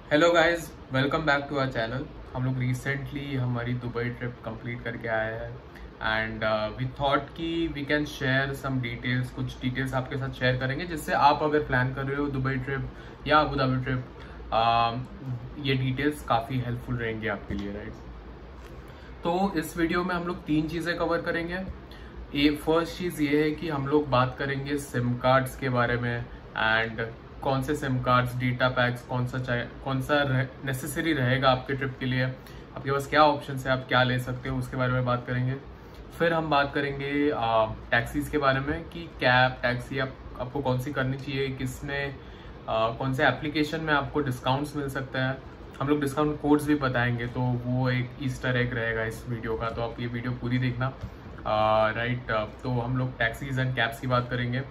Hello guys, welcome back to our channel. हम लोग recently हमारी दुबई ट्रिप कंप्लीट करके आए हैं एंड वी थॉट कि we can share some details, कुछ डिटेल्स आपके साथ शेयर करेंगे जिससे आप अगर प्लान कर रहे हो दुबई ट्रिप या अबू धाबी ट्रिप, ये डिटेल्स काफ़ी हेल्पफुल रहेंगी आपके लिए, राइट। तो इस वीडियो में हम लोग तीन चीज़ें कवर करेंगे। फर्स्ट चीज़ ये है कि हम लोग बात करेंगे सिम कार्ड्स के बारे में एंड कौन से सिम कार्ड्स, डेटा पैक्स कौन सा नेसेसरी रहेगा आपके ट्रिप के लिए, आपके पास क्या ऑप्शन है, आप क्या ले सकते हो, उसके बारे में बात करेंगे। फिर हम बात करेंगे टैक्सीज के बारे में कि कैब टैक्सी आपको कौन सी करनी चाहिए, किसमें कौन से एप्लीकेशन में आपको डिस्काउंट्स मिल सकता है। हम लोग डिस्काउंट कोड्स भी बताएंगे, तो वो एक ईस्टर एग रहेगा इस वीडियो का, तो आप ये वीडियो पूरी देखना, राइट। तो हम लोग टैक्सीज एंड कैब्स की बात करेंगे।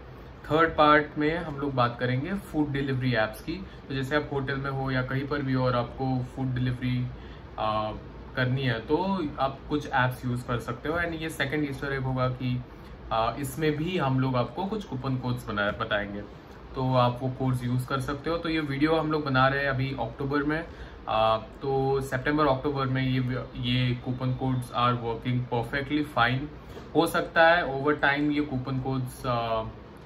थर्ड पार्ट में हम लोग बात करेंगे फूड डिलीवरी ऐप्स की। तो जैसे आप होटल में हो या कहीं पर भी हो और आपको फूड डिलीवरी करनी है तो आप कुछ ऐप्स यूज़ कर सकते हो। एंड ये सेकंड ईस्टर एग होगा कि इसमें भी हम लोग आपको कुछ कूपन कोड्स बताएंगे, तो आप वो कोड्स यूज़ कर सकते हो। तो ये वीडियो हम लोग बना रहे हैं अभी अक्टूबर में, तो सितंबर अक्टूबर में ये coupon codes are working perfectly fine. हो सकता है ओवर टाइम ये कूपन कोड्स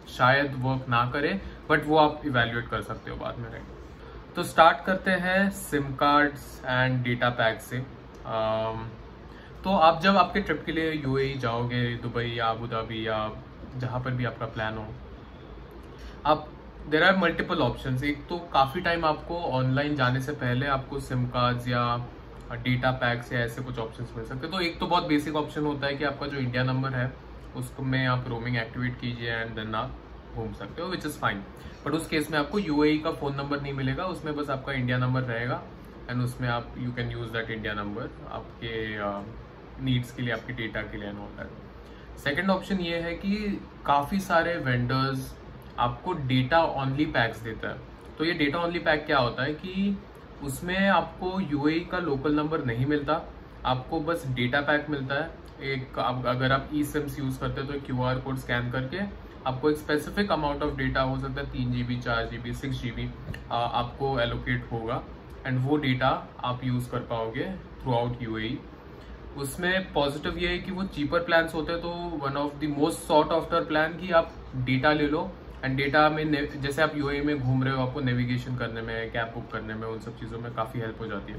शायद वर्क ना करे, बट वो आप इवेल्युएट कर सकते हो बाद में, राइट। तो स्टार्ट करते हैं SIM cards and data pack से। तो आप जब आपके ट्रिप के लिए यूएई जाओगे, दुबई या अबू धाबी या जहाँ पर भी आपका प्लान हो, आप देर आर मल्टीपल ऑप्शंस। एक तो काफ़ी टाइम आपको ऑनलाइन जाने से पहले आपको सिम कार्ड्स या डेटा पैक्स या ऐसे कुछ ऑप्शंस मिल सकते हैं। तो एक तो बहुत बेसिक ऑप्शन होता है कि आपका जो इंडिया नंबर है उसको में आप रोमिंग एक्टिवेट कीजिए एंड देन आप घूम सकते हो, विच इज़ फाइन। बट उस केस में आपको यूएई का फ़ोन नंबर नहीं मिलेगा, उसमें बस आपका इंडिया नंबर रहेगा एंड उसमें आप you can use that India number आपके नीड्स के लिए, आपके डेटा के लिए and all that. Second option ये है कि काफ़ी सारे वेंडर्स आपको डेटा ओनली पैक्स देता है। तो ये डेटा ओनली पैक क्या होता है कि उसमें आपको यूएई का लोकल नंबर नहीं मिलता, आपको बस डेटा पैक मिलता है। अगर आप ई सिम्स यूज करते हैं तो क्यूआर कोड स्कैन करके आपको एक स्पेसिफिक अमाउंट ऑफ डेटा, हो सकता है 3 GB 4 GB 6 GB आपको एलोकेट होगा एंड वो डेटा आप यूज कर पाओगे थ्रू आउट यूएई। उसमें पॉजिटिव ये है कि वो चीपर प्लान्स होते हैं, तो one of the most sort after plan कि आप डेटा ले लो एंड डेटा में जैसे आप यूएई में घूम रहे हो, आपको नेविगेशन करने में, कैब बुक करने में, उन सब चीज़ों में काफ़ी हेल्प हो जाती है।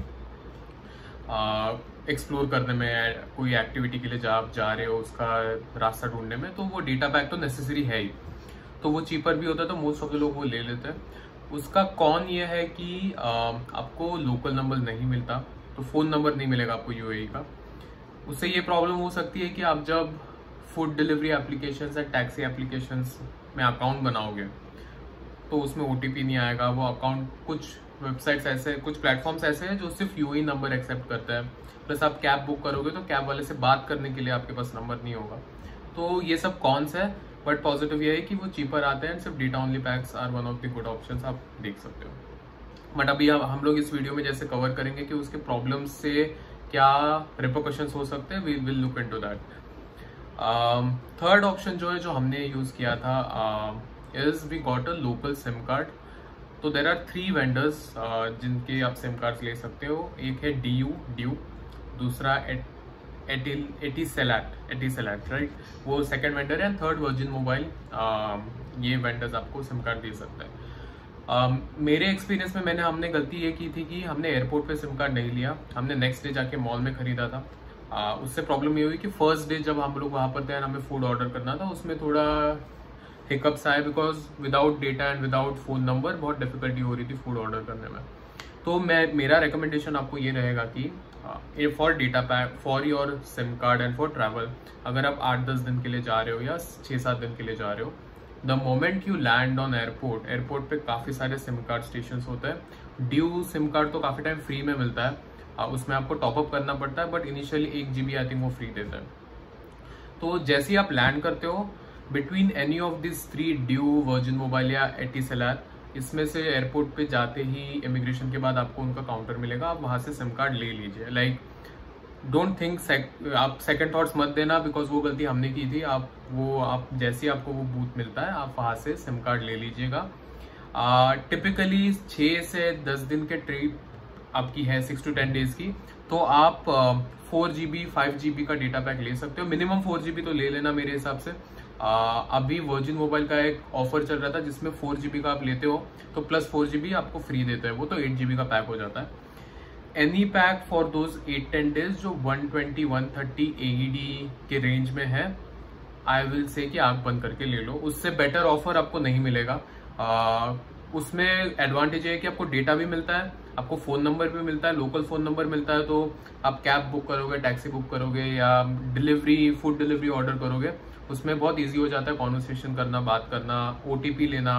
एक्सप्लोर करने में, कोई एक्टिविटी के लिए जब आप जा रहे हो उसका रास्ता ढूंढने में, तो वो डेटा पैक तो नेसेसरी है ही। तो वो चीपर भी होता है, तो मोस्ट ऑफ द लोग वो ले लेते हैं। उसका कॉन ये है कि आपको लोकल नंबर नहीं मिलता, तो फ़ोन नंबर नहीं मिलेगा आपको यूएई का। उससे ये प्रॉब्लम हो सकती है कि आप जब फूड डिलीवरी एप्लीकेशंस या टैक्सी एप्लीकेशंस में अकाउंट बनाओगे तो उसमें ओटीपी नहीं आएगा। वो अकाउंट, कुछ वेबसाइट्स ऐसे, कुछ प्लेटफॉर्म्स ऐसे हैं जो सिर्फ यूएई नंबर एक्सेप्ट करता है। प्लस आप कैब बुक करोगे तो कैब वाले से बात करने के लिए आपके पास नंबर नहीं होगा। तो ये सब कॉन्स है, बट पॉजिटिव ये है कि वो चीपर आते हैं। सिर्फ data only packs are one of the good options, आप देख सकते हो। बट अभी हम लोग इस वीडियो में जैसे कवर करेंगे कि उसके प्रॉब्लम्स से क्या रिपोकशंस हो सकते हैं, we will look into that. Third option जो है, जो हमने यूज किया था, is we got a local SIM card. तो देर आर 3 वेंडर्स जिनके आप सिम कार्ड्स ले सकते हो। एक है ड्यू, दूसरा एटीसेलैट, राइट, वो सेकंड वेंडर है। Third virgin mobile. ये वेंडर्स आपको सिम कार्ड दे सकते हैं। मेरे एक्सपीरियंस में हमने गलती ये की थी कि हमने एयरपोर्ट पे सिम कार्ड नहीं लिया, हमने नेक्स्ट डे जाके मॉल में खरीदा था। उससे प्रॉब्लम ये हुई कि फर्स्ट डे जब हम लोग वहाँ पर थे, हमें फूड ऑर्डर करना था, उसमें थोड़ा हिकअप्स आए, because without data and without phone number बहुत डिफिकल्टी हो रही थी फूड ऑर्डर करने में। तो मेरा रिकमेंडेशन आपको ये रहेगा कि for data pack, for your SIM card and for travel, अगर आप 8-10 दिन के लिए जा रहे हो या 6-7 दिन के लिए जा रहे हो, the moment you land on airport पे काफ़ी सारे सिम कार्ड स्टेशन होते हैं। ड्यू सिम कार्ड तो काफ़ी टाइम फ्री में मिलता है, उसमें आपको टॉपअप करना पड़ता है, but initially 1 GB I think वो फ्री देता है। तो जैसे ही आप लैंड करते हो, between any of this 3, due, virgin mobile या एटीसेलैट, इसमें से एयरपोर्ट पे जाते ही इमिग्रेशन के बाद आपको उनका काउंटर मिलेगा, आप वहाँ से सिम कार्ड ले लीजिए। लाइक डोंट थिंक, आप सेकंड थॉट्स मत देना, बिकॉज वो गलती हमने की थी। आप जैसे ही आपको वो बूथ मिलता है, आप वहाँ से सिम कार्ड ले लीजिएगा। टिपिकली 6 से 10 दिन के ट्रिप आपकी है, 6 to 10 डेज की, तो आप 4 GB 5 GB का डेटा पैक ले सकते हो। मिनिमम 4 GB तो ले लेना मेरे हिसाब से। अभी वर्जिन मोबाइल का एक ऑफर चल रहा था जिसमें 4 GB का आप लेते हो तो प्लस 4 GB आपको फ्री देता है, वो तो 8 GB का पैक हो जाता है। Any pack for those 8-10 days जो 120-130 AED के रेंज में है, आई विल से कि आंख बंद करके ले लो। उससे बेटर ऑफर आपको नहीं मिलेगा। उसमें एडवांटेज है कि आपको डेटा भी मिलता है, आपको फोन नंबर भी मिलता है, लोकल फोन नंबर मिलता है, तो आप कैब बुक करोगे, टैक्सी बुक करोगे या डिलीवरी, फूड डिलीवरी ऑर्डर करोगे, उसमें बहुत इजी हो जाता है कॉन्वर्सेशन करना, बात करना, OTP लेना।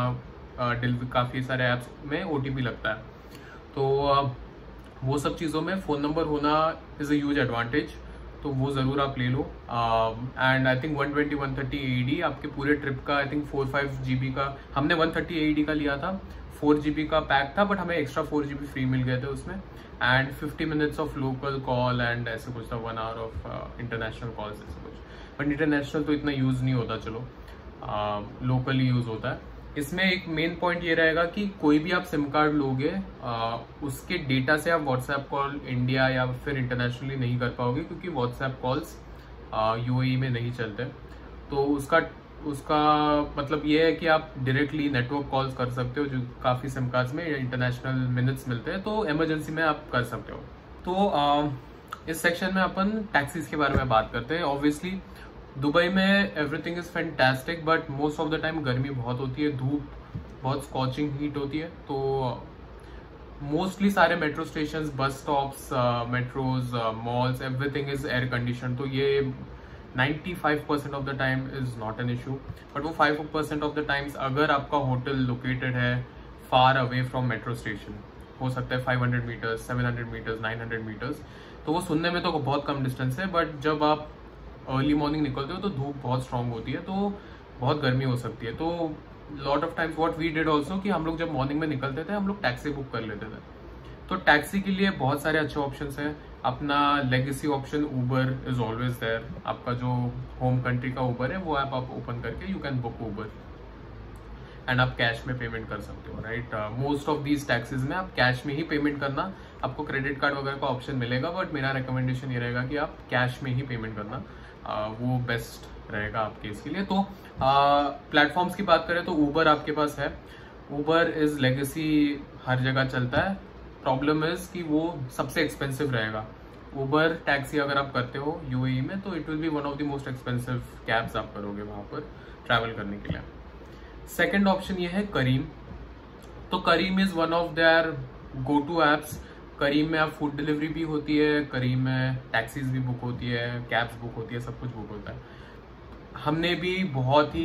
काफ़ी सारे ऐप्स में OTP लगता है, तो वो सब चीज़ों में फ़ोन नंबर होना इज़ अ ह्यूज एडवांटेज, तो वो ज़रूर आप ले लो। एंड आई थिंक 120-130 AED आपके पूरे ट्रिप का, आई थिंक 4-5 GB का, हमने 130 AED का लिया था, 4 GB का पैक था, बट हमें एक्स्ट्रा 4 GB फ्री मिल गए थे उसमें। And 50 minutes of local call and ऐसे कुछ था, 1 आवर ऑफ इंटरनेशनल कॉल्स, ऐसे कुछ। बट इंटरनेशनल तो इतना यूज़ नहीं होता, चलो लोकली यूज़ होता है। इसमें एक मेन पॉइंट ये रहेगा कि कोई भी आप सिम कार्ड लोगे, उसके डेटा से आप व्हाट्सएप कॉल इंडिया या फिर इंटरनेशनली नहीं कर पाओगे, क्योंकि व्हाट्सएप कॉल्स UAE में नहीं चलते। तो उसका मतलब ये है कि आप डायरेक्टली नेटवर्क कॉल्स कर सकते हो, जो काफ़ी सिम कार्ड्स में इंटरनेशनल मिनट्स मिलते हैं, तो इमरजेंसी में आप कर सकते हो। तो इस सेक्शन में अपन टैक्सीज के बारे में बात करते हैं। ऑब्वियसली दुबई में everything is fantastic, but most of the time गर्मी बहुत होती है, धूप बहुत स्कॉचिंग हीट होती है। तो मोस्टली सारे metro station, bus stops, metros, malls, everything is air condition, तो ये 95% of the time is not an issue. But वो 5% ऑफ द टाइम्स अगर आपका होटल लोकेटेड है far away from metro station, हो सकता है 500 मीटर्स, 700 मीटर्स, 900 मीटर्स, तो वो सुनने में तो बहुत कम डिस्टेंस है, बट जब आप अर्ली मॉर्निंग निकलते हो तो धूप बहुत स्ट्रांग होती है, तो बहुत गर्मी हो सकती है। तो lot of times what we did also कि हम लोग जब मॉर्निंग में निकलते थे, हम लोग टैक्सी बुक कर लेते थे। तो टैक्सी के लिए बहुत सारे अच्छे ऑप्शंस हैं। अपना legacy option Uber is always there. आपका जो होम कंट्री का ऊबर है वो ऐप आप ओपन करके you can book Uber and आप कैश में पेमेंट कर सकते हो, right. Most of these taxis में आप कैश में ही पेमेंट करना, आपको क्रेडिट कार्ड वगैरह का ऑप्शन मिलेगा, बट मेरा रिकमेंडेशन ये रहेगा कि आप कैश में ही पेमेंट करना, वो बेस्ट रहेगा आपके इसके लिए। तो प्लेटफॉर्म्स की बात करें तो ऊबर आपके पास है। ऊबर इज लेगेसी, हर जगह चलता है। प्रॉब्लम इज कि वो सबसे एक्सपेंसिव रहेगा। ऊबर टैक्सी अगर आप करते हो UAE में, तो it will be one of the most expensive cabs आप करोगे वहां पर ट्रैवल करने के लिए। सेकेंड ऑप्शन ये है करीम। तो Careem is one of their go to apps. Careem में आप फूड डिलीवरी भी होती है, करीम में टैक्सीज भी बुक होती है, कैब्स बुक होती है, सब कुछ बुक होता है। हमने भी बहुत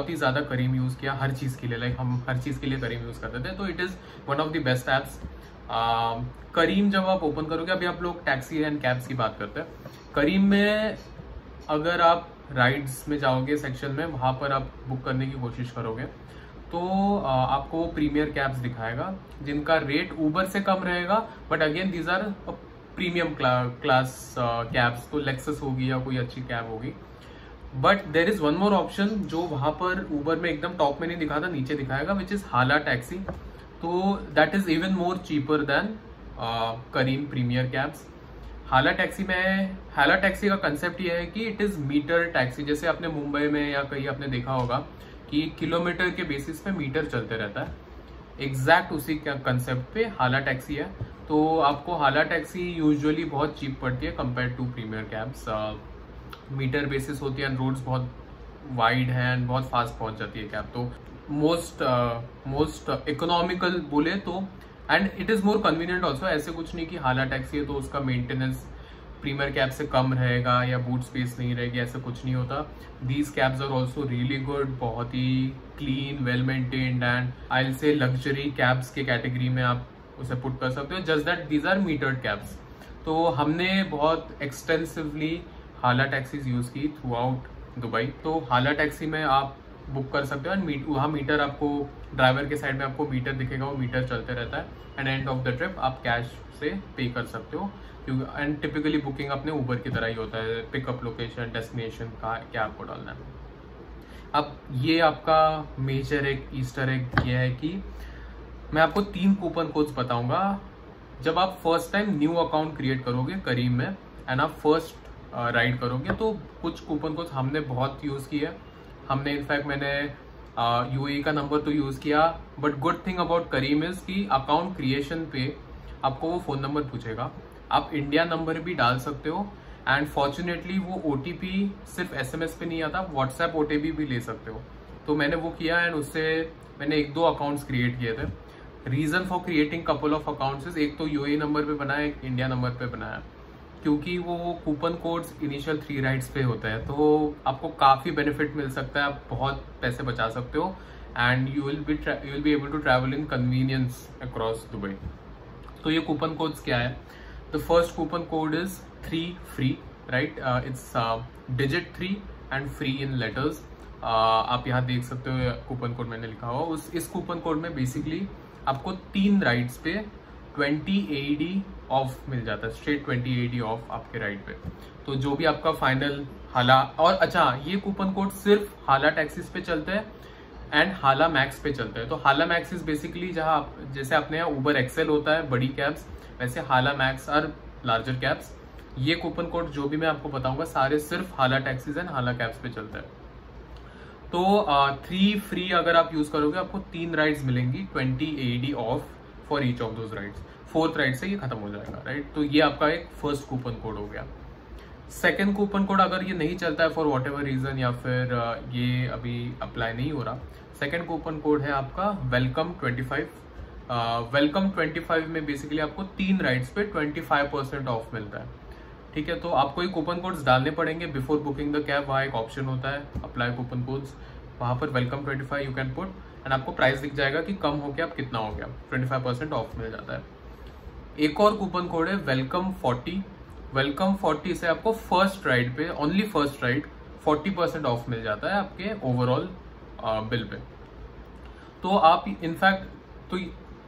ही ज़्यादा करीम यूज़ किया हर चीज़ के लिए, लाइक हम हर चीज़ के लिए करीम यूज़ करते थे, तो it is one of the best apps. Careem जब आप ओपन करोगे, अभी आप लोग टैक्सी एंड कैब्स की बात करते हैं, करीम में अगर आप राइड्स में जाओगे सेक्शन में, वहाँ पर आप बुक करने की कोशिश करोगे तो आपको प्रीमियर कैब्स दिखाएगा जिनका रेट ऊबर से कम रहेगा, but again these are premium class cabs. तो लेक्सस होगी या कोई अच्छी कैब होगी। But there is one more option जो वहां पर ऊबर में एकदम टॉप में नहीं दिखाता, नीचे दिखाएगा, विच इज हाला टैक्सी। तो that is even more cheaper than Careem premier cabs. Hala taxi का कंसेप्ट ये है कि इट इज मीटर टैक्सी। जैसे आपने मुंबई में या कहीं आपने देखा होगा कि किलोमीटर के बेसिस पे मीटर चलते रहता है, एग्जैक्ट उसी कंसेप्ट पे हाला टैक्सी है। तो आपको हाला टैक्सी यूजुअली बहुत चीप पड़ती है compare to premier cabs. Meter basis होती है एंड रोड्स बहुत वाइड है एंड बहुत फास्ट पहुंच जाती है कैब। तो मोस्ट इकोनॉमिकल बोले तो, and it is more convenient also. ऐसे कुछ नहीं कि हाला टैक्सी है तो उसका मेंटेनेंस प्रीमियर कैब से कम रहेगा या बूट स्पेस नहीं रहेगी, ऐसा कुछ नहीं होता। These cabs are also really good, बहुत ही clean, well maintained and I will say luxury cabs के कैटेगरी में आप उसे पुट कर सकते हो। Just that these are metered cabs. तो हमने बहुत एक्सटेंसिवली हाला टैक्सीज यूज की थ्रू आउट दुबई। तो हाला टैक्सी में आप बुक कर सकते हो एंड वहाँ मीटर आपको, ड्राइवर के साइड में आपको मीटर दिखेगा, वो मीटर चलते रहता है and end of the trip आप कैश से पे कर सकते हो। एंड टिपिकली बुकिंग अपने ऊबर की तरह ही होता है, पिकअप लोकेशन, डेस्टिनेशन का क्या आपको डालना है। अब ये आपका मेजर एक ईस्टर एग ये है कि मैं आपको 3 कूपन कोड्स बताऊंगा। जब आप first time new account create करोगे करीम में एंड आप फर्स्ट राइड करोगे तो कुछ कूपन कोड्स हमने बहुत यूज़ किए। हमने इनफैक्ट मैंने यूएई का नंबर तो यूज़ किया, but good thing about Careem is कि अकाउंट क्रिएशन पे आपको वो फ़ोन नंबर पूछेगा। आप इंडिया नंबर भी डाल सकते हो एंड फॉर्चुनेटली वो ओटीपी सिर्फ एसएमएस पे नहीं आता, व्हाट्सएप ओटीपी भी ले सकते हो। तो मैंने वो किया एंड उससे मैंने 1-2 अकाउंट्स क्रिएट किए थे। Reason for creating couple of accounts, एक तो यूएई नंबर पे बनाया, एक इंडिया नंबर पे बनाया, क्योंकि वो कूपन कोड्स इनिशियल 3 राइड्स पे होता है तो आपको काफ़ी बेनिफिट मिल सकता है, आप बहुत पैसे बचा सकते हो and you will be able to travel in convenience across Dubai. तो ये कूपन कोड्स क्या है? The first coupon code is 3 free, right? It's digit 3 and free in letters. आप यहाँ देख सकते हो कूपन कोड मैंने लिखा हुआ। इस कूपन कोड में बेसिकली आपको 3 राइड्स पे 20 AED ऑफ मिल जाता है, स्ट्रेट 20 AED ऑफ आपके राइड पे। तो जो भी आपका फाइनल हाला, और अच्छा ये कूपन कोड सिर्फ हाला टैक्सीज पे चलता है एंड हाला मैक्स पे चलता है। तो हाला मैक्स इज बेसिकली जहां जैसे अपने यहाँ उबर एक्सेल होता है बड़ी कैब्स, वैसे हाला मैक्स आर लार्जर कैब्स। ये कूपन कोड जो भी मैं आपको बताऊंगा सारे सिर्फ हाला टैक्सीज एंड हाला कैब्स पे चलता है। तो 3 फ्री अगर आप यूज करोगे आपको 3 राइड्स मिलेंगी, 20 AED of for each of those rides. 4th ride से ये खत्म हो जाएगा, राइट? तो ये आपका एक फर्स्ट कूपन कोड हो गया। सेकेंड कूपन कोड अगर ये नहीं चलता है फॉर वॉट एवर रीजन या फिर ये अभी अप्लाई नहीं हो रहा, सेकेंड कूपन कोड है आपका वेलकम 25। वेलकम 25 में बेसिकली आपको 3 राइड्स पे 25% ऑफ मिलता है, ठीक है? तो आपको ये कूपन कोड्स डालने पड़ेंगे बिफोर बुकिंग द कैब। वहाँ एक ऑप्शन होता है अप्लाई कूपन कोड्स, वहाँ पर welcome 25 you can put and आपको प्राइस दिख जाएगा कि कम हो गया अब कितना हो गया, 25% ऑफ मिल जाता है। एक और कूपन कोड है वेलकम 40। वेलकम 40 से आपको फर्स्ट राइड पे, ओनली फर्स्ट राइड 40% ऑफ मिल जाता है आपके ओवरऑल बिल पे। तो आप इनफैक्ट तो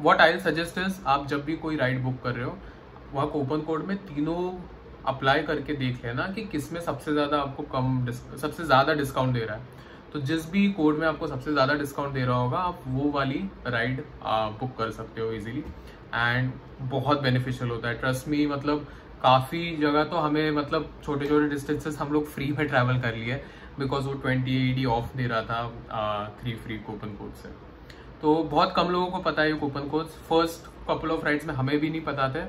व्हाट आई सजेस्ट इज, आप जब भी कोई राइड बुक कर रहे हो वह कूपन कोड में तीनों अप्लाई करके देख लेना कि किसमें सबसे ज्यादा आपको सबसे ज्यादा डिस्काउंट दे रहा है। तो जिस भी कोड में आपको सबसे ज्यादा डिस्काउंट दे रहा होगा आप वो वाली राइड बुक कर सकते हो इजीली एंड बहुत बेनिफिशियल होता है, ट्रस्ट मी। मतलब काफ़ी जगह तो हमें मतलब छोटे छोटे डिस्टेंसेस हम लोग फ्री में ट्रैवल कर लिए बिकॉज वो 20 AED ऑफ दे रहा था 3 फ्री कूपन कोड से। तो बहुत कम लोगों को पता है ये coupon code. First couple of rides में हमें भी नहीं पता थे,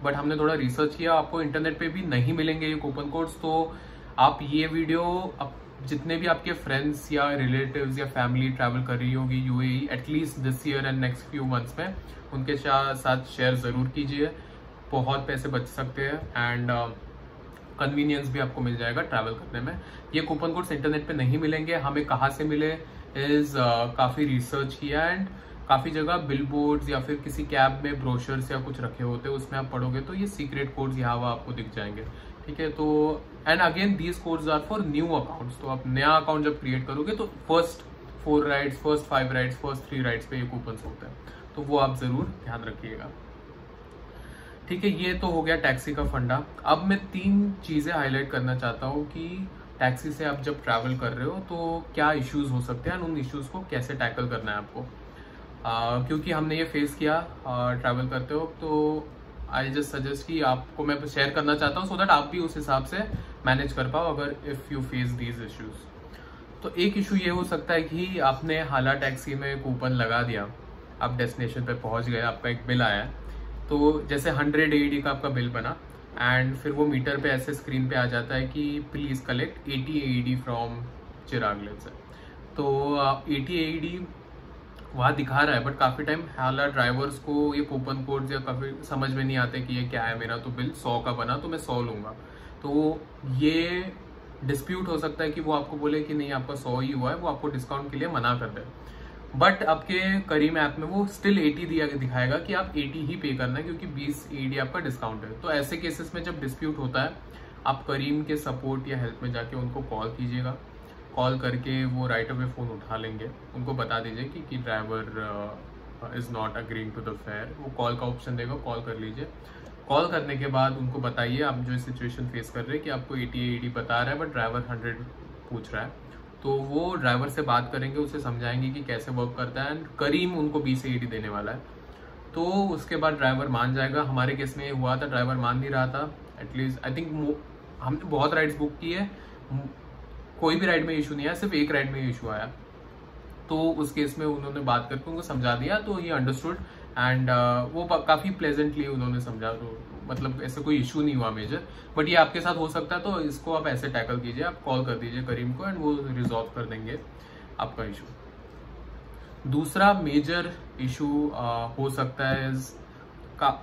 बट हमने थोड़ा रिसर्च किया। आपको इंटरनेट पे भी नहीं मिलेंगे ये कूपन कोड्स। तो आप ये वीडियो जितने भी आपके फ्रेंड्स या रिलेटिव्स या फैमिली ट्रैवल कर रही होगी UAE at least this year and next few months में, उनके साथ शेयर ज़रूर कीजिए। बहुत पैसे बच सकते हैं एंड कन्वीनियंस भी आपको मिल जाएगा ट्रैवल करने में। ये कूपन कोड्स इंटरनेट पे नहीं मिलेंगे। हमें कहाँ से मिले इज काफ़ी रिसर्च किया एंड काफ़ी जगह बिलबोर्ड्स या फिर किसी कैब में ब्रोशर्स या कुछ रखे होते हैं, उसमें आप पढ़ोगे तो ये सीक्रेट कोड्स यहाँ वहाँ आपको दिख जाएंगे, ठीक है? तो and again these codes are for new accounts. तो आप नया अकाउंट जब क्रिएट करोगे तो first 4 rides, first 5 rides, first 3 rides पे ये कूपन्स होते हैं, तो वो आप जरूर ध्यान रखिएगा, ठीक है? ये तो हो गया टैक्सी का फंडा। अब मैं 3 चीज़ें हाईलाइट करना चाहता हूँ कि टैक्सी से आप जब ट्रैवल कर रहे हो तो क्या इश्यूज हो सकते हैं और उन इश्यूज को कैसे टैकल करना है आपको। क्योंकि हमने ये फेस किया ट्रैवल करते हो, तो आई जस्ट सजेस्ट कि आपको मैं शेयर करना चाहता हूँ सो दैट आप भी उस हिसाब से मैनेज कर पाओ अगर if you face these issues. तो एक इशू ये हो सकता है कि आपने हाला टैक्सी में कूपन लगा दिया, आप डेस्टिनेशन पे पहुंच गए, आपका एक बिल आया, तो जैसे 100 AED का आपका बिल बना एंड फिर वो मीटर पे ऐसे स्क्रीन पे आ जाता है कि please collect 80 AED from Chirag let's say. तो 80 AED वहाँ दिखा रहा है, बट काफ़ी टाइम हाला ड्राइवर्स को ये कूपन कोड या काफ़ी समझ में नहीं आते कि ये क्या है। मेरा तो बिल 100 का बना तो मैं 100 लूँगा, तो ये डिस्प्यूट हो सकता है कि वो आपको बोले कि नहीं आपका 100 ही हुआ है, वो आपको डिस्काउंट के लिए मना कर दे। बट आपके करीम ऐप में वो स्टिल 80 दिखाएगा कि आप 80 ही पे करना है क्योंकि 20 AED आपका डिस्काउंट है। तो ऐसे केसेस में जब डिस्प्यूट होता है आप करीम के सपोर्ट या हेल्प में जाके उनको कॉल कीजिएगा। कॉल करके वो राइट अवे फ़ोन उठा लेंगे, उनको बता दीजिए कि driver is not agreeing to the fare. वो कॉल का ऑप्शन देगा, कॉल कर लीजिए। कॉल करने के बाद उनको बताइए आप जो सिचुएशन फेस कर रहे हैं कि आपको 80 AED बता रहा है बट ड्राइवर 100 पूछ रहा है, तो वो ड्राइवर से बात करेंगे, उसे समझाएंगे कि कैसे वर्क करता है, एंड करीम उनको 20 AED देने वाला है। तो उसके बाद ड्राइवर मान जाएगा। हमारे केस में ये हुआ था, ड्राइवर मान नहीं रहा था। एटलीस्ट आई थिंक हमने बहुत राइड्स बुक की है, कोई भी राइड में इशू नहीं आया, सिर्फ एक राइड में इशू आया। तो उस केस में उन्होंने बात करके उनको समझा दिया, तो ही अंडरस्टूड, एंड वो काफ़ी प्लेजेंटली उन्होंने समझा, तो मतलब ऐसे कोई इशू नहीं हुआ मेजर। बट ये आपके साथ हो सकता है, तो इसको आप ऐसे टैकल कीजिए, आप कॉल कर दीजिए करीम को एंड वो रिजॉल्व कर देंगे आपका इशू। दूसरा मेजर इशू हो सकता है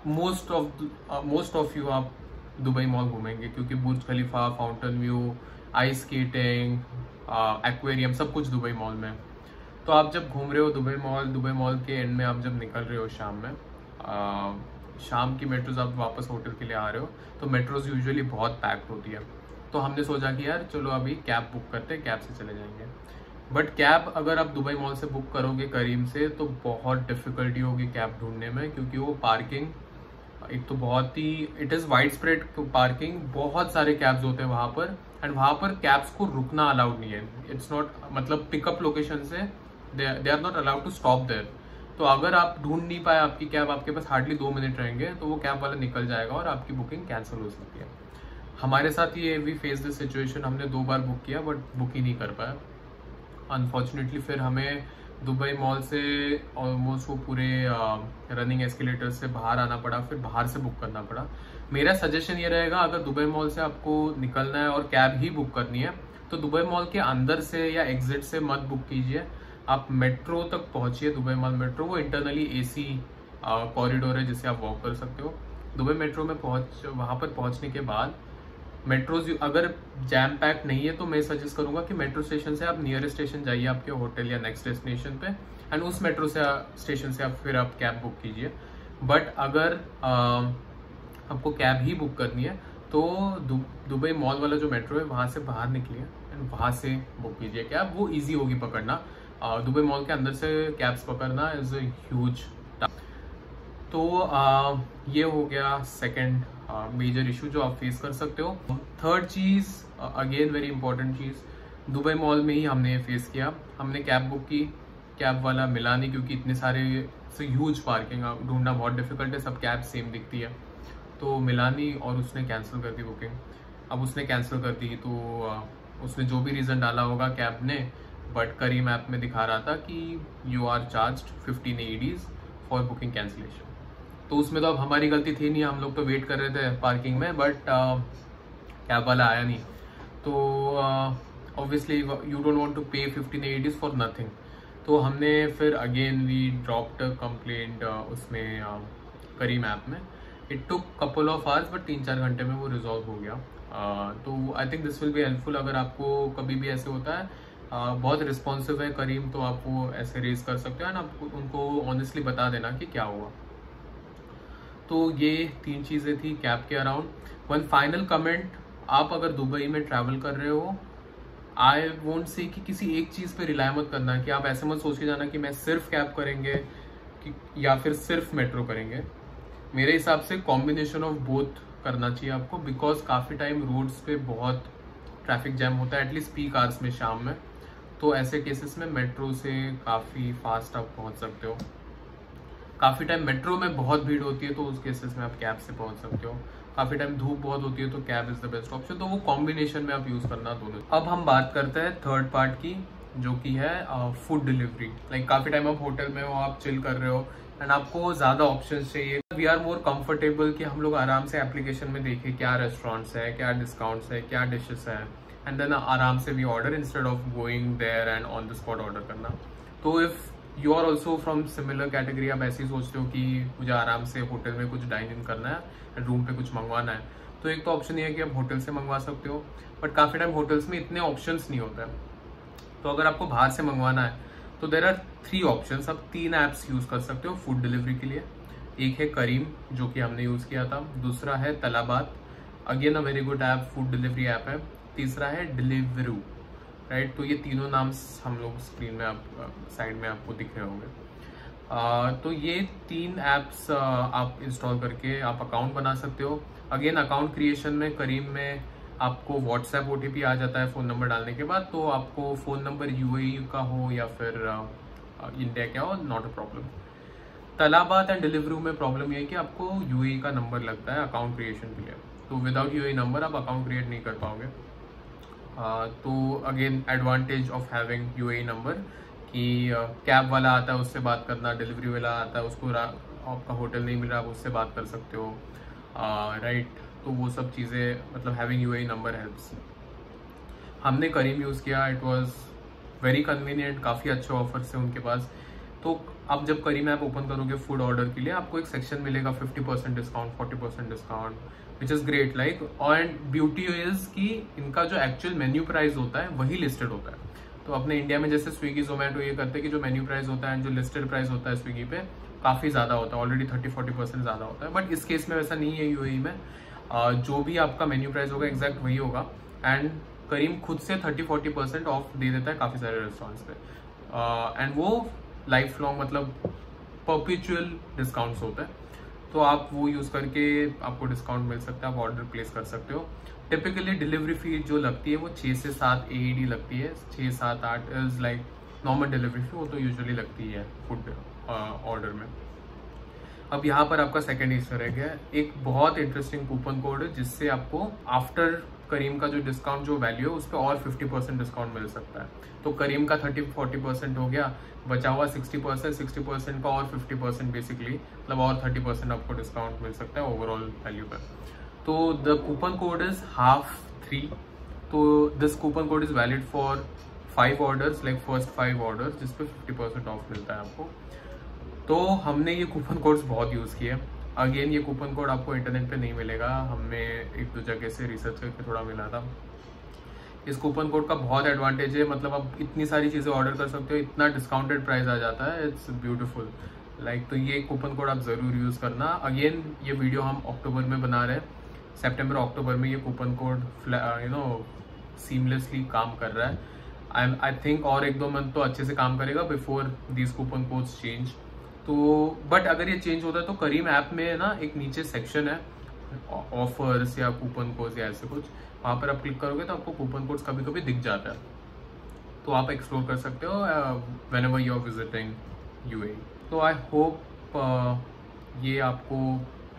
मोस्ट ऑफ यू आप दुबई मॉल घूमेंगे, क्योंकि Burj Khalifa, fountain view, ice skating, aquarium, सब कुछ दुबई मॉल में। तो आप जब घूम रहे हो दुबई मॉल के एंड में आप जब निकल रहे हो शाम में, शाम की मेट्रोज आप वापस होटल के लिए आ रहे हो, तो मेट्रोज यूजुअली बहुत पैक्ड होती है। तो हमने सोचा कि यार चलो अभी कैब बुक करते हैं, कैब से चले जाएंगे। बट कैब अगर आप दुबई मॉल से बुक करोगे करीम से, तो बहुत डिफिकल्टी होगी कैब ढूंढने में, क्योंकि वो पार्किंग एक तो बहुत ही it is widespread parking, बहुत सारे कैब्स होते हैं वहाँ पर, एंड वहाँ पर कैब्स को रुकना अलाउड नहीं है। इट्स नॉट, मतलब पिकअप लोकेशन से they are not allowed to stop there. तो अगर आप ढूंढ नहीं पाए आपकी कैब, आपके पास हार्डली 2 मिनट रहेंगे, तो वो कैब वाला निकल जाएगा और आपकी बुकिंग कैंसिल हो सकती है। हमारे साथ ये वी फेस दिस सिचुएशन, हमने 2 बार बुक किया बट बुक ही नहीं कर पाया अनफॉर्चुनेटली। फिर हमें दुबई मॉल से ऑलमोस्ट वो पूरे रनिंग एस्केलेटर से बाहर आना पड़ा, फिर बाहर से बुक करना पड़ा। मेरा सजेशन ये रहेगा, अगर दुबई मॉल से आपको निकलना है और कैब ही बुक करनी है, तो दुबई मॉल के अंदर से या एग्जिट से मत बुक कीजिए, आप मेट्रो तक पहुंचिए। दुबई मॉल मेट्रो वो इंटरनली AC कॉरिडोर है जिससे आप वॉक कर सकते हो। दुबई मेट्रो में वहां पर पहुंचने के बाद मेट्रोज अगर जैम पैक नहीं है, तो मैं सजेस्ट करूंगा कि मेट्रो स्टेशन से आप नियरेस्ट स्टेशन जाइए आपके होटल या नेक्स्ट डेस्टिनेशन पे, एंड उस मेट्रो से स्टेशन से आप फिर आप कैब बुक कीजिए। बट अगर आपको कैब ही बुक करनी है, तो दुबई मॉल वाला जो मेट्रो है वहां से बाहर निकलिए एंड वहां से बुक कीजिए कैब, वो ईजी होगी पकड़ना। दुबई मॉल के अंदर से कैब्स पकड़ना इज अ ह्यूज टास्क। तो ये हो गया सेकंड मेजर इशू जो आप फेस कर सकते हो। थर्ड चीज, अगेन वेरी इंपॉर्टेंट चीज, दुबई मॉल में ही हमने ये फेस किया। हमने कैब बुक की, कैब वाला मिला नहीं, क्योंकि इतने सारे ह्यूज पार्किंग ढूंढना बहुत डिफिकल्ट है, सब कैब सेम दिखती है, तो मिला नहीं और उसने कैंसिल कर दी बुकिंग। अब उसने कैंसिल कर दी, तो उसने जो भी रीज़न डाला होगा कैब ने, बट करीम ऐप में दिखा रहा था कि you are charged 15 AEDs for booking cancellation. तो उसमें तो अब हमारी गलती थी नहीं, हम लोग तो वेट कर रहे थे पार्किंग में, बट कैब वाला आया नहीं। तो obviously you don't want to pay 15 AEDs for nothing. तो हमने फिर अगेन वी ड्रॉप्ड कंप्लेंट उसमें करीम ऐप में। It took couple of hours, but 3-4 घंटे में वो रिजॉल्व हो गया। तो I think this will be helpful अगर आपको कभी भी ऐसे होता है। बहुत रिस्पॉन्सिव है करीम, तो आप वो ऐसे रेज कर सकते हो, एंड आप उनको ऑनेस्टली बता देना कि क्या हुआ। तो ये 3 चीज़ें थी कैब के अराउंड। वन फाइनल कमेंट, आप अगर दुबई में ट्रैवल कर रहे हो, आई वोंट से कि किसी एक चीज़ पे रिलाय मत करना, कि आप ऐसे मत सोच के जाना कि मैं सिर्फ कैब करेंगे या फिर सिर्फ मेट्रो करेंगे। मेरे हिसाब से कॉम्बिनेशन ऑफ बोथ करना चाहिए आपको, बिकॉज काफ़ी टाइम रोड्स पे बहुत ट्रैफिक जैम होता है, एटलीस्ट पीक आवर्स में शाम में। तो ऐसे केसेस में मेट्रो से काफ़ी फास्ट आप पहुंच सकते हो। काफ़ी टाइम मेट्रो में बहुत भीड़ होती है, तो उस केसेस में आप कैब से पहुंच सकते हो। काफ़ी टाइम धूप बहुत होती है, तो cab is the best option. तो वो कॉम्बिनेशन में आप यूज़ करना दोनों। अब हम बात करते हैं थर्ड पार्ट की, जो कि है फूड डिलीवरी। लाइक काफ़ी टाइम आप होटल में हो, आप चिल कर रहे हो, एंड आपको ज़्यादा ऑप्शन चाहिए। वी आर मोर कंफर्टेबल कि हम लोग आराम से एप्लीकेशन में देखें क्या रेस्टोरेंट्स है, क्या डिस्काउंट्स है, क्या डिशेस है, एंड देन आराम से we order instead of going there and on the spot order करना। तो if you are also from similar category, आप ऐसे ही सोचते हो कि मुझे आराम से होटल में कुछ डाइन इन करना है, रूम पे कुछ मंगवाना है, तो एक तो ऑप्शन ये है कि आप होटल से मंगवा सकते हो, बट काफ़ी टाइम होटल्स में इतने ऑप्शंस नहीं होते हैं। तो अगर आपको बाहर से मंगवाना है, तो देर आर 3 ऑप्शंस। आप 3 ऐप्स यूज़ कर सकते हो फूड डिलीवरी के लिए। एक है करीम, जो कि हमने यूज़ किया था। दूसरा है Talabat, again a very good app, food delivery app है। तीसरा है डिलीवरू, राइट। तो ये तीनों नाम हम लोग स्क्रीन में आप साइड में आपको दिख रहे होंगे। तो ये 3 ऐप्स आप इंस्टॉल करके आप अकाउंट बना सकते हो। अगेन अकाउंट क्रिएशन में करीम में आपको व्हाट्सएप OTP आ जाता है फ़ोन नंबर डालने के बाद, तो आपको फ़ोन नंबर UAE का हो या फिर इंडिया का हो, not a problem. Talabat and delivery में प्रॉब्लम ये है कि आपको UAE का नंबर लगता है अकाउंट क्रिएशन के लिए, तो विदाउट UAE नंबर आप अकाउंट क्रिएट नहीं कर पाओगे। तो again advantage of having UAE number कि कैब वाला आता है उससे बात करना, डिलीवरी वाला आता है उसको आपका होटल नहीं मिल रहा आप उससे बात कर सकते हो, राइट। तो वो सब चीज़ें मतलब हैविंग UAE नंबर हेल्प्स। हमने करीम यूज़ किया, इट वाज वेरी कन्वीनियंट, काफ़ी अच्छे ऑफर्स थे उनके पास। तो आप जब करीम ऐप ओपन करोगे फूड ऑर्डर के लिए, आपको एक सेक्शन मिलेगा 50% discount, 40% discount, which is great like. And beauty is कि इनका जो एक्चुअल मेन्यू प्राइस होता है वही लिस्टेड होता है। तो अपने इंडिया में जैसे स्विगी जोमेटो ये करते हैं कि जो मेन्यू प्राइस होता है, जो लिस्टेड प्राइस होता है स्विगी पे काफ़ी ज़्यादा होता है, ऑलरेडी 30-40% ज़्यादा होता है। बट इस केस में वैसा नहीं है UAE में, जो भी आपका मेन्यू प्राइस होगा एग्जैक्ट वही होगा। एंड करीम खुद से 30-40% ऑफ दे देता है काफ़ी सारे रेस्टोरेंट्स पे, एंड वो लाइफ लॉन्ग मतलब परपेचुअल डिस्काउंट्स होते हैं। तो आप वो यूज़ करके आपको डिस्काउंट मिल सकता है, आप ऑर्डर प्लेस कर सकते हो। टिपिकली डिलीवरी फी जो लगती है वो 6 से 7 AED लगती है, 6-7-8 इज लाइक नॉर्मल डिलीवरी फी, वो तो यूजुअली लगती है फूड ऑर्डर में। अब यहाँ पर आपका सेकेंड ईस्टर एग है, एक बहुत इंटरेस्टिंग कूपन कोड है जिससे आपको आफ्टर करीम का जो डिस्काउंट जो वैल्यू है उस पर और 50% डिस्काउंट मिल सकता है। तो करीम का 30-40% हो गया, बचा हुआ 60% का और 50% बेसिकली मतलब और 30% आपको डिस्काउंट मिल सकता है ओवरऑल वैल्यू पर। तो the coupon code is half3। तो this coupon code is valid for 5 orders, like first 5 orders, जिसपे 50% ऑफ मिलता है आपको। तो हमने ये कूपन कोड्स बहुत यूज़ किए। अगेन ये कूपन कोड आपको इंटरनेट पे नहीं मिलेगा, हमने 1-2 जगह से रिसर्च करके थोड़ा मिला था। इस कूपन कोड का बहुत एडवांटेज है, मतलब आप इतनी सारी चीज़ें ऑर्डर कर सकते हो, इतना डिस्काउंटेड प्राइस आ जाता है, इट्स ब्यूटीफुल लाइक। तो ये कूपन कोड आप ज़रूर यूज़ करना। अगेन ये वीडियो हम अक्टूबर में बना रहे हैं, सितंबर अक्टूबर में ये कूपन कोड सीमलेसली काम कर रहा है। आई थिंक और 1-2 मंथ तो अच्छे से काम करेगा before this coupon codes change. तो बट अगर ये चेंज होता है तो करीम ऐप में ना एक नीचे सेक्शन है ऑफर्स या कूपन कोड्स या ऐसे कुछ, वहाँ पर आप क्लिक करोगे तो आपको कूपन कोड्स कभी कभी दिख जाता है, तो आप एक्सप्लोर कर सकते हो whenever you are visiting UAE। तो आई होप ये आपको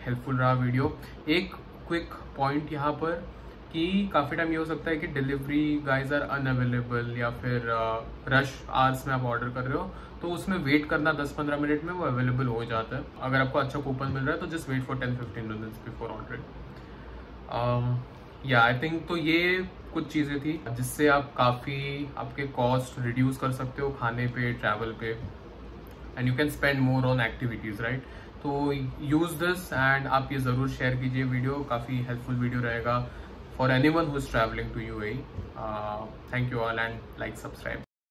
हेल्पफुल रहा वीडियो। एक क्विक पॉइंट यहाँ पर कि काफ़ी टाइम ये हो सकता है कि डिलीवरी गाइज आर अनअवेलेबल या फिर रश आवर्स में आप ऑर्डर कर रहे हो, तो उसमें वेट करना 10-15 मिनट में वो अवेलेबल हो जाता है। अगर आपको अच्छा कूपन मिल रहा है तो just wait for 10-15 minutes before ordering. या आई थिंक तो ये कुछ चीज़ें थी जिससे आप काफ़ी आपके कॉस्ट रिड्यूस कर सकते हो खाने पे, ट्रैवल पे, and you can spend more on activities, right. तो यूज़ दिस एंड आप ये ज़रूर शेयर कीजिए वीडियो, काफ़ी हेल्पफुल वीडियो रहेगा for anyone who is travelling to UAE। Thank you all and like, subscribe.